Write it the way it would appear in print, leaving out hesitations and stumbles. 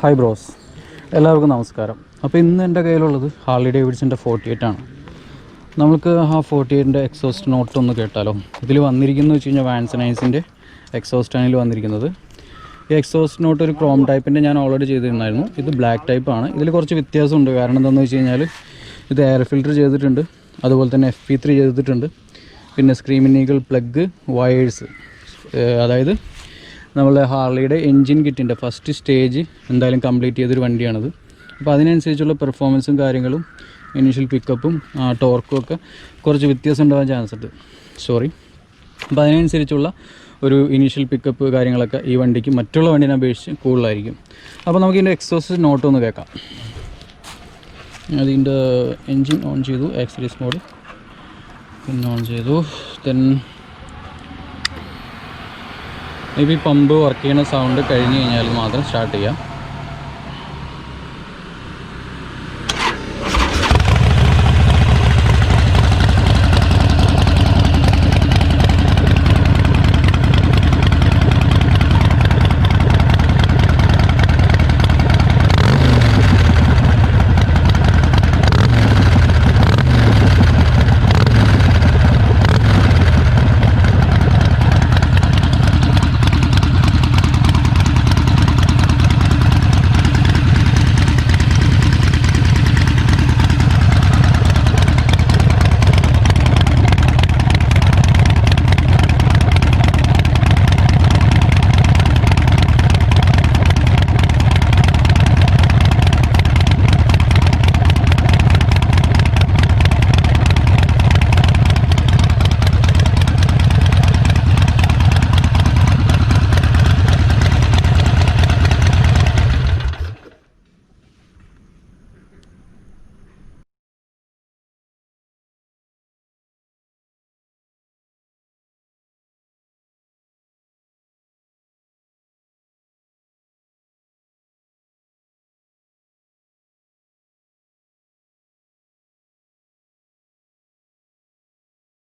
Hi bros, എല്ലാവർക്കും നമസ്കാരം. അപ്പോൾ ഇന്ന് എൻ്റെ കയ്യിലുള്ളത് ഹാർലി ഡേവിഡ്സൻ്റെ 48 ആണ്. നമുക്ക് ആ 48ൻ്റെ എക്സോസ്റ്റ് നോട്ട് ഒന്ന് കേട്ടാലോ. ഇതിൽ വന്നിരിക്കുന്നത് വെച്ച് കഴിഞ്ഞാൽ വാൻസ് ആൻഡ് ഹൈൻസിൻ്റെ എക്സോസ്റ്റ് ആണ് ഇതിൽ വന്നിരിക്കുന്നത്. ഈ എക്സോസ്റ്റ് നോട്ട് ഒരു ക്രോം ടൈപ്പിൻ്റെ ഞാൻ ഓൾറെഡി ചെയ്തിരുന്നായിരുന്നു. ഇത് ബ്ലാക്ക് ടൈപ്പാണ്. ഇതിൽ കുറച്ച് വ്യത്യാസമുണ്ട്. കാരണം എന്താണെന്ന് വെച്ച് കഴിഞ്ഞാൽ ഇത് എയർ ഫിൽറ്റർ ചെയ്തിട്ടുണ്ട്, അതുപോലെ തന്നെ FP3 ചെയ്തിട്ടുണ്ട്, പിന്നെ സ്ക്രീമിനീകൾ പ്ലഗ് വയേഴ്സ്, അതായത് നമ്മളെ ഹാർലിയുടെ എൻജിൻ കിറ്റിൻ്റെ ഫസ്റ്റ് സ്റ്റേജ് എന്തായാലും കംപ്ലീറ്റ് ചെയ്തൊരു വണ്ടിയാണത്. അപ്പോൾ അതിനനുസരിച്ചുള്ള പെർഫോമൻസും കാര്യങ്ങളും ഇനീഷ്യൽ പിക്കപ്പും ടോർക്കും ഒക്കെ കുറച്ച് വ്യത്യാസം ഉണ്ടാകാൻ ചാൻസ് ഉണ്ട്. അപ്പോൾ അതിനനുസരിച്ചുള്ള ഒരു ഇനീഷ്യൽ പിക്കപ്പ് കാര്യങ്ങളൊക്കെ ഈ വണ്ടിക്ക് മറ്റുള്ള വണ്ടീനെ അപേക്ഷിച്ച് കൂടുതലായിരിക്കും. അപ്പോൾ നമുക്കിതിൻ്റെ എക്സോസ്റ്റ് നോട്ട് ഒന്ന് കേൾക്കാം. അതിൻ്റെ എൻജിൻ ഓൺ ചെയ്തു, ആക്സിലറീസ് മോഡ് പിന്നെ ഓൺ ചെയ്തു. Then may be pump work ചെയ്യുന്ന സൗണ്ട് കഴിഞ്ഞ് കഴിഞ്ഞാൽ മാത്രം സ്റ്റാർട്ട് ചെയ്യാം.